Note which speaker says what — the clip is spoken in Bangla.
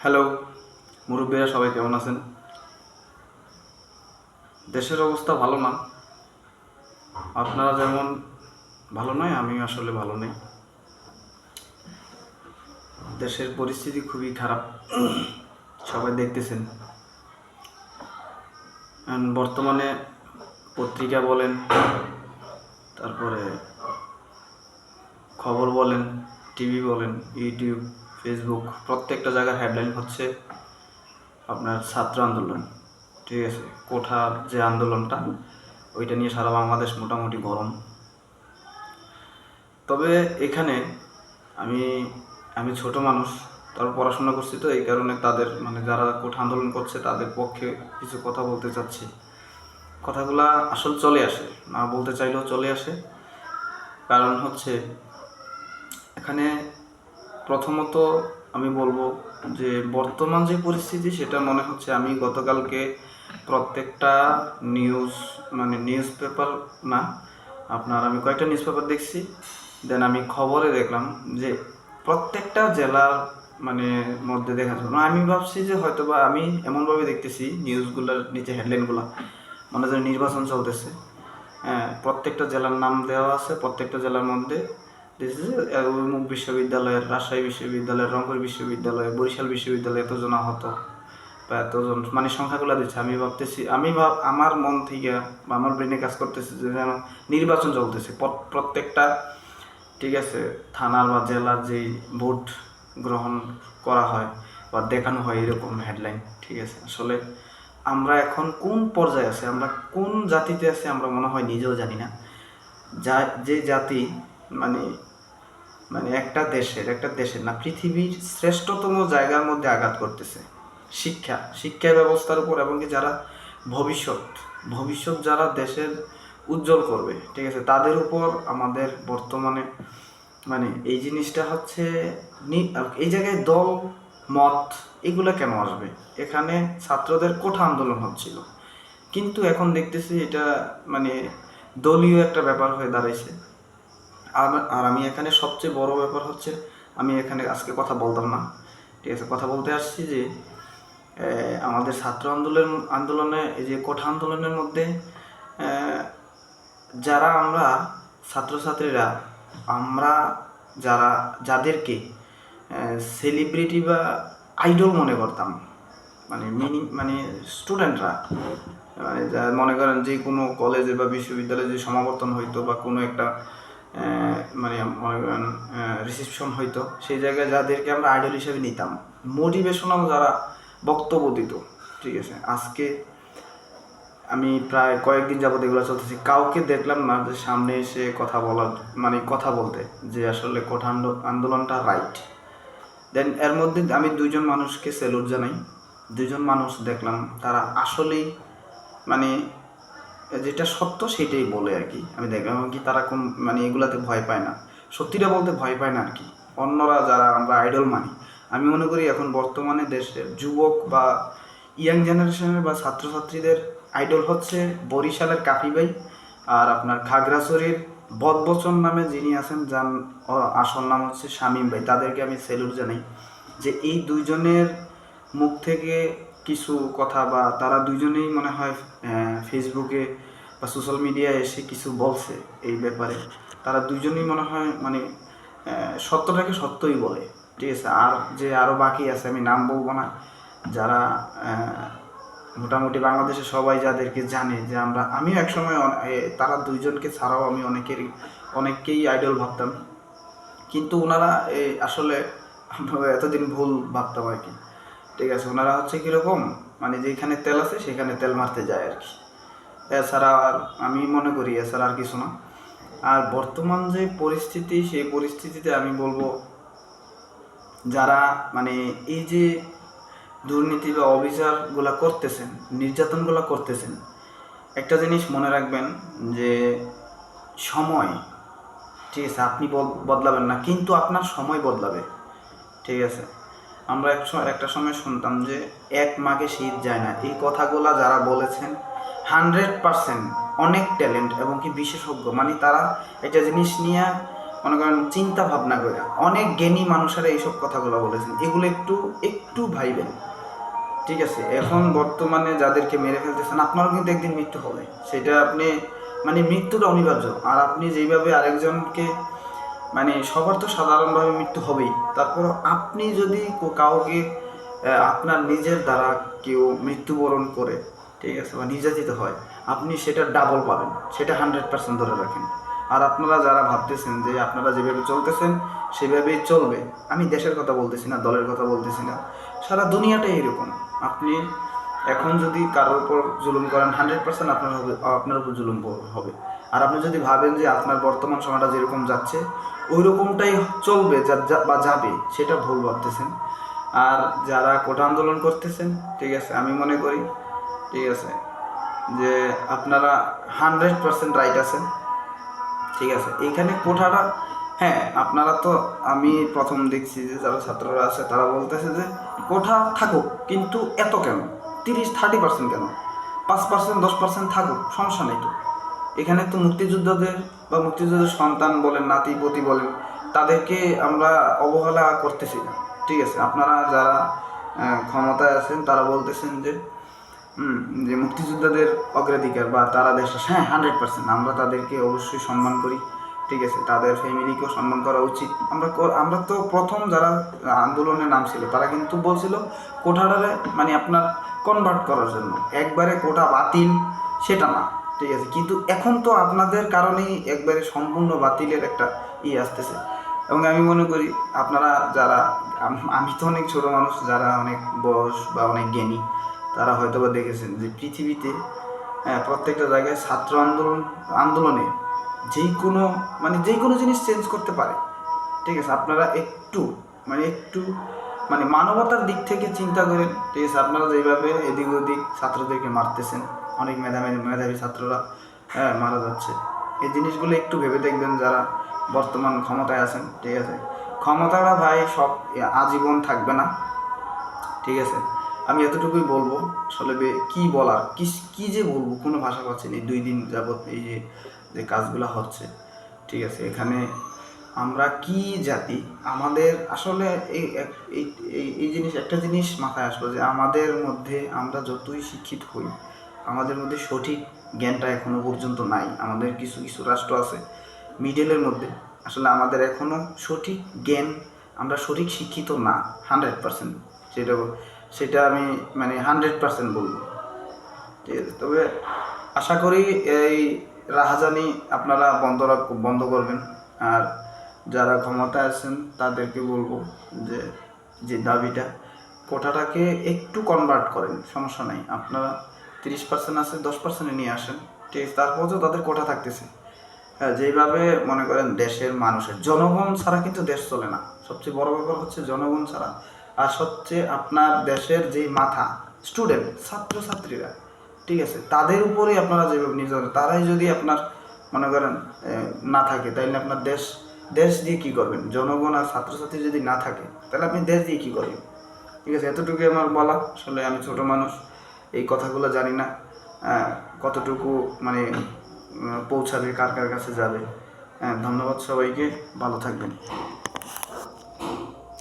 Speaker 1: হ্যালো মুরব্বীরা, সবাই কেমন আছেন? দেশের অবস্থা ভালো না। আপনারা যেমন ভালো নয়, আমি আসলে ভালো নেই। দেশের পরিস্থিতি খুবই খারাপ, সবাই দেখতেছেন। বর্তমানে পত্রিকা বলেন, তারপরে খবর বলেন, টিভি বলেন, ইউটিউব, ফেসবুক, প্রত্যেকটা জায়গার হেডলাইন হচ্ছে আপনার ছাত্র আন্দোলন। ঠিক আছে, কোঠার যে আন্দোলনটা, ওইটা নিয়ে সারা বাংলাদেশ মোটামুটি গরম। তবে এখানে আমি আমি ছোট মানুষ, তারপর পড়াশোনা করছি, তো এই কারণে তাদের যারা কোঠা আন্দোলন করছে তাদের পক্ষে কিছু কথা বলতে চাচ্ছি। কথাগুলা আসলে চলে আসে, না বলতে চাইলেও চলে আসে। কারণ হচ্ছে এখানে প্রথমত আমি বলবো যে বর্তমান যে পরিস্থিতি, সেটা মনে হচ্ছে, আমি গতকালকে প্রত্যেকটা নিউজ পেপার না, আমি কয়েকটা নিউজ পেপার দেখছি, দেন আমি খবরে দেখলাম যে প্রত্যেকটা জেলার মধ্যে দেখা যাবে। আমি ভাবছি যে হয়তো বা আমি এমনভাবে দেখতেছি নিউজগুলোর নিচে হেডলাইনগুলো, মনে হয় নির্বাচন চলতেছে। হ্যাঁ, প্রত্যেকটা জেলার নাম দেওয়া আছে, প্রত্যেকটা জেলার মধ্যে অমুক বিশ্ববিদ্যালয়ের, রাজশাহী বিশ্ববিদ্যালয়ের, রংপুর বিশ্ববিদ্যালয়, বরিশাল বিশ্ববিদ্যালয়ে এতজন আহত বা এতজন, সংখ্যাগুলো দিচ্ছে। আমি ভাবতেছি, আমার মন থেকে বা আমার ব্রেনে কাজ করতেছে যে যেন নির্বাচন চলতেছে প্রত্যেকটা, ঠিক আছে, থানার বা জেলার যেই ভোট গ্রহণ করা হয় বা দেখানো হয়, এরকম হেডলাইন। ঠিক আছে, আসলে আমরা এখন কোন পর্যায়ে আছি, আমরা কোন জাতিতে আছি, আমরা মনে হয় নিজেও জানি না। যে জাতি মানে একটা দেশের না, পৃথিবীর শ্রেষ্ঠতম জায়গার মধ্যে আঘাত করতেছে শিক্ষা ব্যবস্থার উপর, এবং কি যারা ভবিষ্যৎ যারা দেশের উজ্জ্বল করবে, ঠিক আছে, তাদের উপর আমাদের বর্তমানে এই জিনিসটা হচ্ছে। এই জায়গায় দল মত এগুলো কেন আসবে? এখানে ছাত্রদের কোঠা আন্দোলন হচ্ছিল, কিন্তু এখন দেখতেছি এটা দলীয় একটা ব্যাপার হয়ে দাঁড়াইছে। আর আমি এখানে সবচেয়ে বড় ব্যাপার হচ্ছে, আমি এখানে আজকে কথা বলতাম না, ঠিক আছে, কথা বলতে আসছি যে আমাদের ছাত্র আন্দোলনে, এই যে কোঠা আন্দোলনের মধ্যে যারা আমরা ছাত্রছাত্রীরা, আমরা যাদেরকে সেলিব্রিটি বা আইডল মনে করতাম, স্টুডেন্টরা, মনে করেন যে কোনো কলেজে বা বিশ্ববিদ্যালয়ে যে সমাবর্তন হইতো বা কোনো একটা মনে করেন রিসেপশন হইতো, সেই জায়গায় যাদেরকে আমরা আইডল হিসেবে নিতাম, মোটিভেশনাল যারা বক্তব্য দিত, ঠিক আছে, আজকে আমি প্রায় কয়েকদিন যাবত এগুলো চলতেছি, কাউকে দেখলাম না যে সামনে এসে কথা বলতে যে আসলে কোঠা আন্দোলনটা রাইট। দেন এর মধ্যে আমি দুইজন মানুষকে স্যালুট জানাই। দুইজন মানুষ দেখলাম তারা আসলেই যেটা সত্য সেটাই বলে আর কি। আমি দেখলাম কি তারা কোন এগুলাতে ভয় পায় না, সত্যিটা বলতে ভয় পায় না আর কি। অন্যরা যারা আমরা আইডল মানি, আমি মনে করি এখন বর্তমানে দেশের যুবক বা ইয়াং জেনারেশনের বা ছাত্রছাত্রীদের আইডল হচ্ছে বরিশালের কাফি ভাই আর আপনার খাগড়াছড়ির বদবচন নামে যিনি আছেন, যার আসল নাম হচ্ছে শামীম ভাই। তাদেরকে আমি স্যালুট জানাই যে এই দুইজনের মুখ থেকে কিছু কথা, বা তারা দুইজনেই মনে হয় ফেসবুকে বা সোশ্যাল মিডিয়ায় এসে কিছু বলছে এই ব্যাপারে। তারা দুইজনেই মনে হয় সত্যটাকে সত্যই বলে, ঠিক আছে। আর যে আরও বাকি আছে, আমি নাম বলবো না, যারা মোটামুটি বাংলাদেশে সবাই যাদেরকে জানে যে আমিও একসময় তারা দুইজনকে ছাড়াও আমি অনেককেই আইডল ভাবতাম, কিন্তু ওনারা আসলে এতদিন ভুল ভাবতাম আর কি, ঠিক আছে। ওনারা হচ্ছে কীরকম, যেখানে তেল আছে সেখানে তেল মারতে যায় আর কি, এছাড়া আর আমি মনে করি এছাড়া আর কিছু না। আর বর্তমান যে পরিস্থিতি, সেই পরিস্থিতিতে আমি বলবো যারা এই যে দুর্নীতি বা অবিচারগুলো করতেছেন, নির্যাতনগুলো করতেছেন, একটা জিনিস মনে রাখবেন যে সময়, ঠিক আছে, আপনি বদলাবেন না, কিন্তু আপনার সময় বদলাবে, ঠিক আছে। আমরা একটা সময় শুনতাম যে এক মাঘে শীত যায় না। এই কথাগুলো যারা বলেছেন 100% অনেক ট্যালেন্ট এবং কি বিশেষজ্ঞ, তারা একটা জিনিস নিয়ে মনে করেন চিন্তা ভাবনা করে অনেক জ্ঞানী মানুষেরা এইসব কথাগুলো বলেছেন, এগুলো একটু একটু ভাইবেন, ঠিক আছে? এখন বর্তমানে যাদেরকে মেরে ফেলতেছেন, আপনারও কিন্তু একদিন মৃত্যু হবে, সেটা আপনি মানে মৃত্যুটা অনিবার্য। আর আপনি যেইভাবে আরেকজনকে মানে সবার তো সাধারণভাবে মৃত্যু হবেই, তারপর আপনি যদি কাউকে আপনার নিজের দ্বারা কেউ মৃত্যুবরণ করে, ঠিক আছে, বা নির্যাতিত হয়, আপনি সেটা ডাবল পাবেন, সেটা 100% ধরে রাখেন। আর আপনারা যারা ভাবতেছেন যে আপনারা যেভাবে চলতেছেন সেভাবেই চলবে, আমি দেশের কথা বলতেছি না, দলের কথা বলতেছি না, সারা দুনিয়াটাই এরকম। আপনি এখন যদি কারোর উপর জুলুম করেন, 100% আপনার উপর জুলুম হবে। আর আপনি যদি ভাবেন যে আপনার বর্তমান সময়টা যেরকম যাচ্ছে ওই রকমটাই চলবে বা যাবে, সেটা ভুল ভাবতেছেন। আর যারা কোটা আন্দোলন করতেছেন, ঠিক আছে, আমি মনে করি, ঠিক আছে, যে আপনারা 100% রাইট আছেন, ঠিক আছে। এইখানে কোঠাটা, হ্যাঁ আপনারা তো, আমি প্রথম দেখছি যে যারা ছাত্ররা আছে তারা বলতেছে যে কোঠা থাকুক, কিন্তু এত কেন, 30-30% কেন, 5% 10% থাকুক, সমস্যা নেই তো। এখানে তো মুক্তিযোদ্ধাদের বা মুক্তিযোদ্ধার সন্তান বলেন, নাতি পতি বলেন, তাদেরকে আমরা অবহেলা করতেছি না, ঠিক আছে। আপনারা যারা ক্ষমতায় আছেন তারা বলতেছেন যে যে মুক্তিযোদ্ধাদের অগ্রাধিকার বা তারা দেশের, হ্যাঁ 100% আমরা তাদেরকে অবশ্যই সম্মান করি, ঠিক আছে, তাদের ফ্যামিলিকেও সম্মান করা উচিত। আমরা তো প্রথম যারা আন্দোলনে নামছিল তারা কিন্তু বলছিল কোঠাটারে মানে আপনার কনভার্ট করার জন্য, একবারে কোটা বাতিল সেটা না, ঠিক আছে। কিন্তু এখন তো আপনাদের কারণেই একবারে সম্পূর্ণ বাতিলের একটা আসতেছে। এবং আমি মনে করি আপনারা যারা, আমি তো অনেক ছোট মানুষ, যারা অনেক বয়স বা অনেক জ্ঞানী, তারা হয়তো বা দেখেছেন যে পৃথিবীতে প্রত্যেকটা জায়গায় ছাত্র আন্দোলনে যেই কোনো জিনিস চেঞ্জ করতে পারে, ঠিক আছে। আপনারা একটু মানে মানবতার দিক থেকে চিন্তা করেন, ঠিক আছে। আপনারা যেইভাবে এদিক ওদিক ছাত্রদেরকে মারতেছেন, অনেক মেধাবী ছাত্ররা মারা যাচ্ছে, এই জিনিসগুলো একটু ভেবে দেখবেন যারা বর্তমান ক্ষমতায় আছেন, ঠিক আছে। ক্ষমতাটা ভাই সব আজীবন থাকবে না, ঠিক আছে। আমি এতটুকুই বলবো, আসলে কি বলার, কি যে বলবো, কোনো ভাষা পাচ্ছি না। 2 দিন যাবৎ এই যে কাজগুলো হচ্ছে, ঠিক আছে, এখানে আমরা কি জাতি, আমাদের আসলে এই জিনিস, একটা জিনিস মাথায় আসলো যে আমাদের মধ্যে, আমরা যতই শিক্ষিত হই, আমাদের মধ্যে সঠিক জ্ঞানটা এখনো পর্যন্ত নাই। আমাদের কিছু কিছু রাষ্ট্র আছে মিডলের মধ্যে, আসলে আমাদের এখনো সঠিক জ্ঞান, আমরা সঠিক শিক্ষিত না 100%, সেটা আমি মানে 100% বলবো, ঠিক আছে। তবে আশা করি এই রাহাজানি আপনারা বন্ধ করবেন। আর যারা ক্ষমতায় আছেন তাদেরকে বলবো যে দাবিটা, কোটাটাকে একটু কনভার্ট করেন, সমস্যা নাই। আপনারা 30% আছে, 10% নিয়ে আসেন, ঠিক আছে। তারপর তো তাদের কোটা থাকতেছে, হ্যাঁ, যেইভাবে মনে করেন দেশের মানুষের, জনগণ ছাড়া কিন্তু দেশ চলে না। সবচেয়ে বড় ব্যাপার হচ্ছে জনগণ ছাড়া। আর সবচেয়ে আপনার দেশের যেই মাথা, স্টুডেন্ট, ছাত্রছাত্রীরা, ঠিক আছে, তাদের উপরেই আপনারা যেভাবে নির্যাতন, তারাই যদি আপনার মনে করেন না থাকে, তাইলে আপনার দেশ দিয়ে কী করবেন? জনগণ আর ছাত্রছাত্রী যদি না থাকে তাহলে আপনি দেশ দিয়ে কী করবেন? ঠিক আছে, এতটুকুই আমার বলা। আসলে আমি ছোট মানুষ, এই কথাগুলো জানি না কতটুকু মানে পৌঁছাবে, কার কার কাছে যাবে। ধন্যবাদ সবাইকে, ভালো থাকবেন।